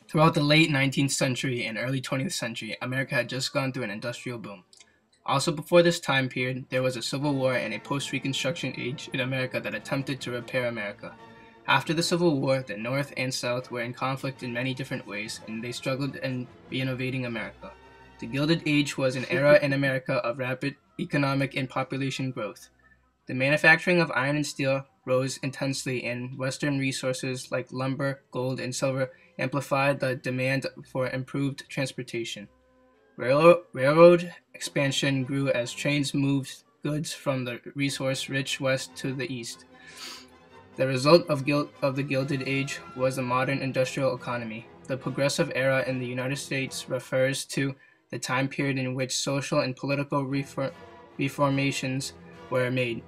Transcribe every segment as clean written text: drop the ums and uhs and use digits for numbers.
Throughout the late 19th century and early 20th century, America had just gone through an industrial boom. Also before this time period, there was a civil war and a post-Reconstruction age in America that attempted to repair America. After the Civil War, the North and South were in conflict in many different ways, and they struggled in renovating America. The Gilded Age was an era in America of rapid economic and population growth. The manufacturing of iron and steel rose intensely, and Western resources like lumber, gold, and silver amplified the demand for improved transportation. Railroad expansion grew as trains moved goods from the resource-rich West to the East. The result of the Gilded Age was the modern industrial economy. The Progressive Era in the United States refers to the time period in which social and political reformations were made.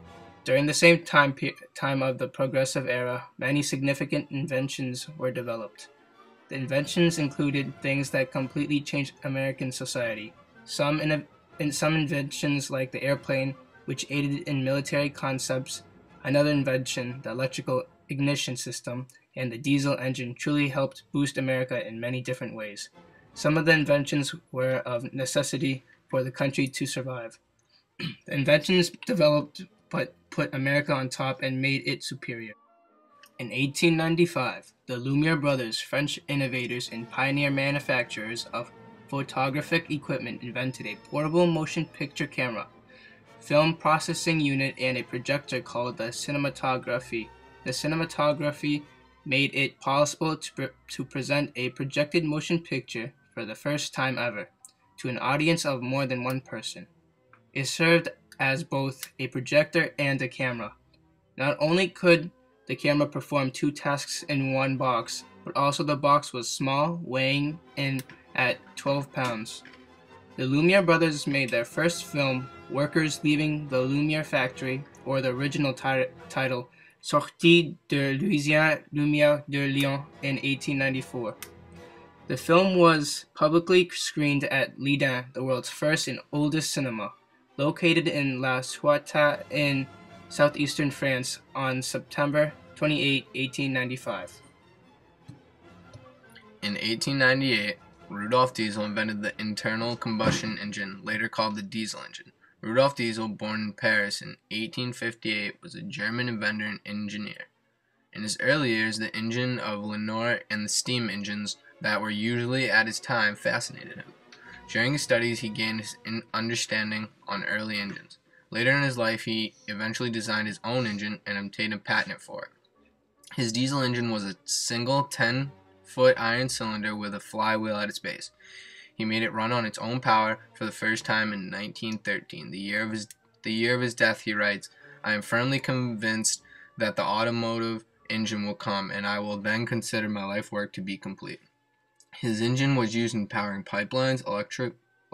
During the same time of the Progressive Era, many significant inventions were developed. The inventions included things that completely changed American society. Some inventions like the airplane, which aided in military concepts, another invention, the electrical ignition system, and the diesel engine truly helped boost America in many different ways. Some of the inventions were of necessity for the country to survive. The inventions developed but put America on top and made it superior. In 1895, the Lumiere brothers, French innovators and pioneer manufacturers of photographic equipment, invented a portable motion picture camera, film processing unit, and a projector called the cinematography. The cinematography made it possible to present a projected motion picture for the first time ever to an audience of more than one person. It served as both a projector and a camera. Not only could the camera performed two tasks in one box, but also the box was small, weighing in at 12 pounds. The Lumiere brothers made their first film, Workers Leaving the Lumiere Factory, or the original title, Sortie de l'usine Lumière de Lyon, in 1894. The film was publicly screened at Lidin, the world's first and oldest cinema, located in La Ciotat in southeastern France, on September 28, 1895. In 1898, Rudolf Diesel invented the internal combustion engine, later called the diesel engine. Rudolf Diesel, born in Paris in 1858, was a German inventor and engineer. In his early years, the engine of Lenore and the steam engines that were usually at his time fascinated him. During his studies, he gained his understanding on early engines. Later in his life, he eventually designed his own engine and obtained a patent for it. His diesel engine was a single 10-foot iron cylinder with a flywheel at its base. He made it run on its own power for the first time in 1913. The year of his death, he writes, "I am firmly convinced that the automotive engine will come, and I will then consider my life work to be complete." His engine was used in powering pipelines,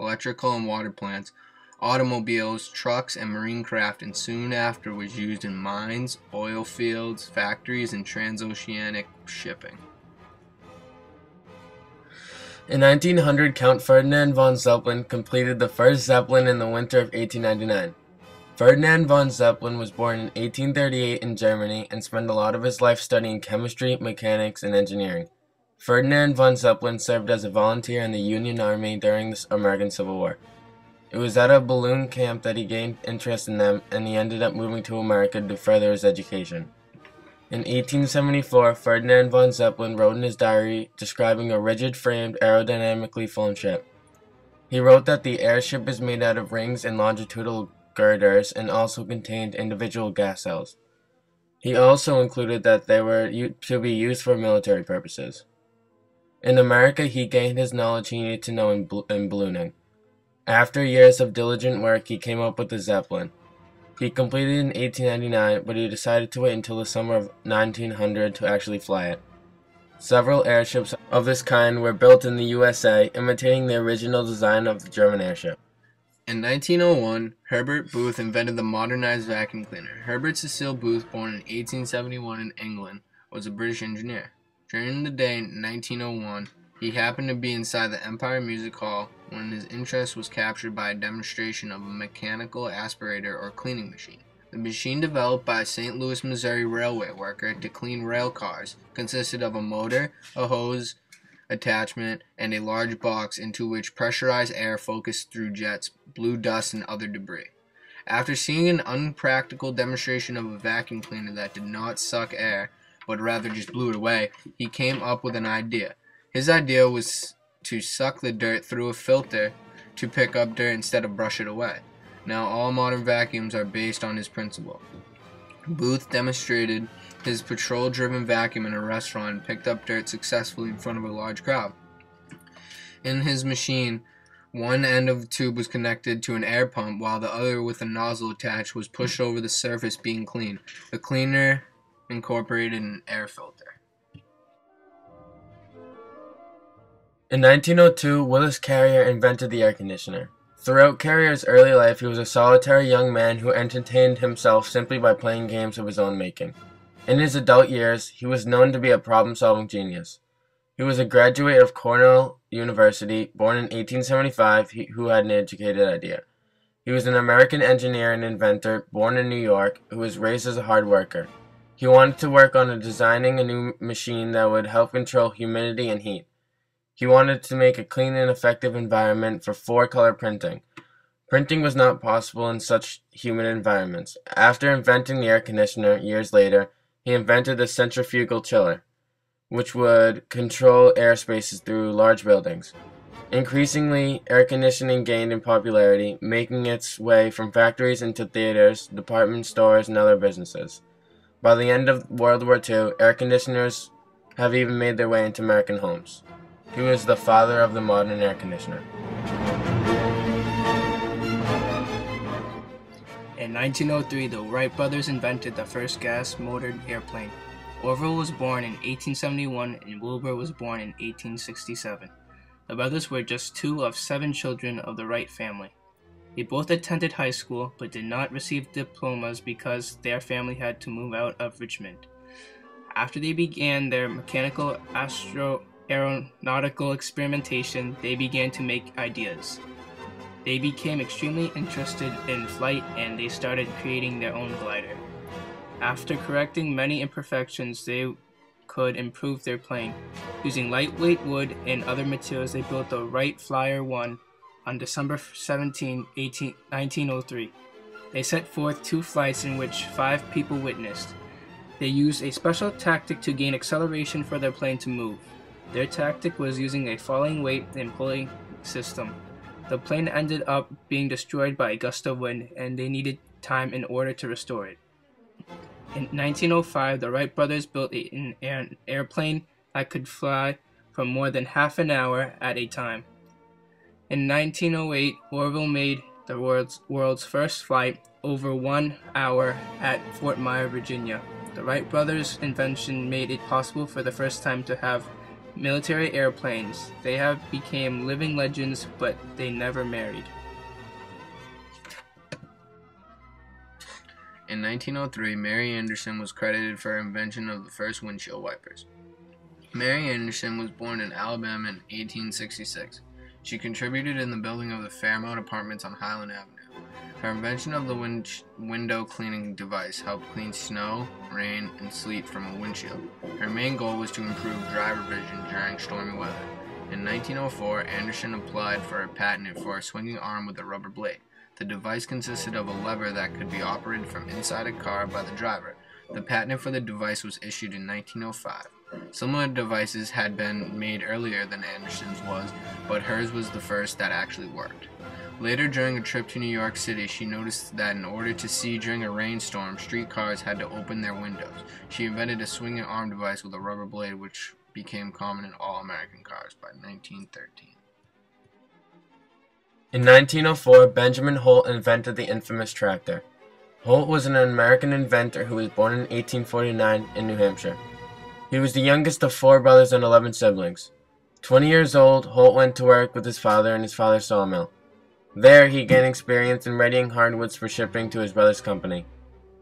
electrical and water plants, automobiles, trucks, and marine craft, and soon after was used in mines, oil fields, factories, and transoceanic shipping. In 1900, Count Ferdinand von Zeppelin completed the first Zeppelin in the winter of 1899. Ferdinand von Zeppelin was born in 1838 in Germany and spent a lot of his life studying chemistry, mechanics, and engineering. Ferdinand von Zeppelin served as a volunteer in the Union Army during the American Civil War. It was at a balloon camp that he gained interest in them, and he ended up moving to America to further his education. In 1874, Ferdinand von Zeppelin wrote in his diary describing a rigid-framed, aerodynamically flown ship. He wrote that the airship is made out of rings and longitudinal girders and also contained individual gas cells. He also included that they were to be used for military purposes. In America, he gained his knowledge he needed to know in ballooning. After years of diligent work, he came up with the Zeppelin. He completed it in 1899, but he decided to wait until the summer of 1900 to actually fly it. Several airships of this kind were built in the USA, imitating the original design of the German airship. In 1901, Herbert Booth invented the modernized vacuum cleaner. Herbert Cecil Booth, born in 1871 in England, was a British engineer. During the day in 1901, he happened to be inside the Empire Music Hall when his interest was captured by a demonstration of a mechanical aspirator or cleaning machine. The machine, developed by a St. Louis, Missouri railway worker to clean rail cars, consisted of a motor, a hose, attachment, and a large box into which pressurized air focused through jets blew dust and other debris. After seeing an unpractical demonstration of a vacuum cleaner that did not suck air, but rather just blew it away, he came up with an idea. His idea was to suck the dirt through a filter to pick up dirt instead of brush it away. Now all modern vacuums are based on his principle. Booth demonstrated his petrol-driven vacuum in a restaurant and picked up dirt successfully in front of a large crowd. In his machine, one end of the tube was connected to an air pump, while the other, with a nozzle attached, was pushed over the surface being cleaned. The cleaner incorporated an air filter. In 1902, Willis Carrier invented the air conditioner. Throughout Carrier's early life, he was a solitary young man who entertained himself simply by playing games of his own making. In his adult years, he was known to be a problem-solving genius. He was a graduate of Cornell University, born in 1875, who had an educated idea. He was an American engineer and inventor, born in New York, who was raised as a hard worker. He wanted to work on designing a new machine that would help control humidity and heat. He wanted to make a clean and effective environment for four-color printing. Printing was not possible in such humid environments. After inventing the air conditioner, years later, he invented the centrifugal chiller, which would control air spaces through large buildings. Increasingly, air conditioning gained in popularity, making its way from factories into theaters, department stores, and other businesses. By the end of World War II, air conditioners have even made their way into American homes. He was the father of the modern air conditioner. In 1903, the Wright brothers invented the first gas-motored airplane. Orville was born in 1871 and Wilbur was born in 1867. The brothers were just two of 7 children of the Wright family. They both attended high school but did not receive diplomas because their family had to move out of Richmond. After they began their mechanical aeronautical experimentation, they began to make ideas. They became extremely interested in flight and they started creating their own glider. After correcting many imperfections, they could improve their plane. Using lightweight wood and other materials, they built the Wright Flyer 1 on December 17, 1903. They set forth 2 flights in which 5 people witnessed. They used a special tactic to gain acceleration for their plane to move. Their tactic was using a falling weight and pulley system. The plane ended up being destroyed by a gust of wind, and they needed time in order to restore it. In 1905, the Wright brothers built an airplane that could fly for more than half an hour at a time. In 1908, Orville made the world's first flight over 1 hour at Fort Myer, Virginia. The Wright brothers' invention made it possible for the first time to have military airplanes. They have become living legends, but they never married. In 1903, Mary Anderson was credited for her invention of the first windshield wipers. Mary Anderson was born in Alabama in 1866. She contributed in the building of the Fairmount Apartments on Highland Avenue. Her invention of the window cleaning device helped clean snow, rain, and sleet from a windshield. Her main goal was to improve driver vision during stormy weather. In 1904, Anderson applied for a patent for a swinging arm with a rubber blade. The device consisted of a lever that could be operated from inside a car by the driver. The patent for the device was issued in 1905. Similar devices had been made earlier than Anderson's was, but hers was the first that actually worked. Later, during a trip to New York City, she noticed that in order to see during a rainstorm, streetcars had to open their windows. She invented a swinging arm device with a rubber blade, which became common in all American cars by 1913. In 1904, Benjamin Holt invented the infamous tractor. Holt was an American inventor who was born in 1849 in New Hampshire. He was the youngest of 4 brothers and 11 siblings. 20 years old, Holt went to work with his father in his father's sawmill. There, he gained experience in readying hardwoods for shipping to his brother's company.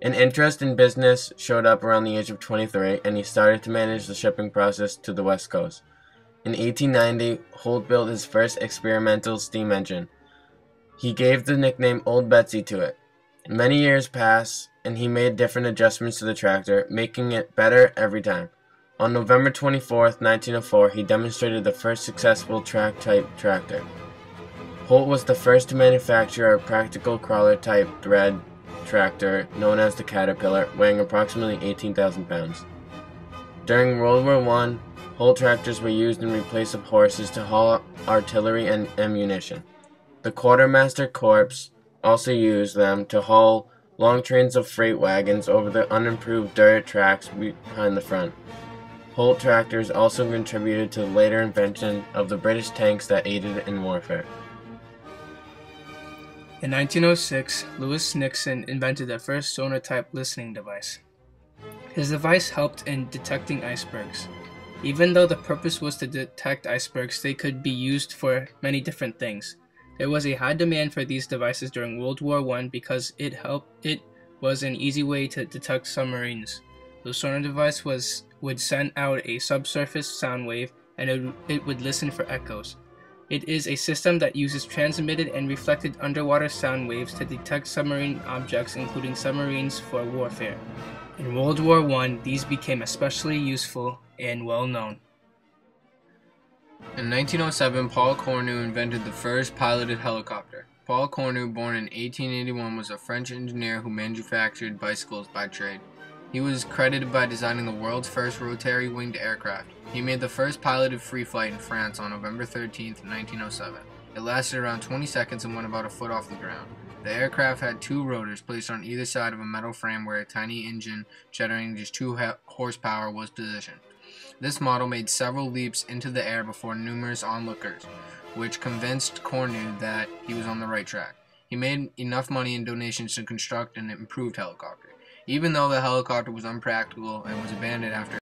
An interest in business showed up around the age of 23, and he started to manage the shipping process to the West Coast. In 1890, Holt built his first experimental steam engine. He gave the nickname Old Betsy to it. Many years passed, and he made different adjustments to the tractor, making it better every time. On November 24, 1904, he demonstrated the first successful track-type tractor. Holt was the first to manufacture a practical crawler-type thread tractor known as the Caterpillar, weighing approximately 18,000 pounds. During World War I, Holt tractors were used in place of horses to haul artillery and ammunition. The Quartermaster Corps also used them to haul long trains of freight wagons over the unimproved dirt tracks behind the front. Holt tractors also contributed to the later invention of the British tanks that aided in warfare. In 1906, Lewis Nixon invented the first sonar-type listening device. His device helped in detecting icebergs. Even though the purpose was to detect icebergs, they could be used for many different things. There was a high demand for these devices during World War I because it was an easy way to detect submarines. The sonar device would send out a subsurface sound wave, and it would listen for echoes. It is a system that uses transmitted and reflected underwater sound waves to detect submarine objects, including submarines, for warfare. In World War I, these became especially useful and well known. In 1907, Paul Cornu invented the first piloted helicopter. Paul Cornu, born in 1881, was a French engineer who manufactured bicycles by trade. He was credited by designing the world's first rotary-winged aircraft. He made the first piloted free flight in France on November 13, 1907. It lasted around 20 seconds and went about a foot off the ground. The aircraft had two rotors placed on either side of a metal frame where a tiny engine generating just 2 horsepower was positioned. This model made several leaps into the air before numerous onlookers, which convinced Cornu that he was on the right track. He made enough money in donations to construct an improved helicopter. Even though the helicopter was unpractical and was abandoned after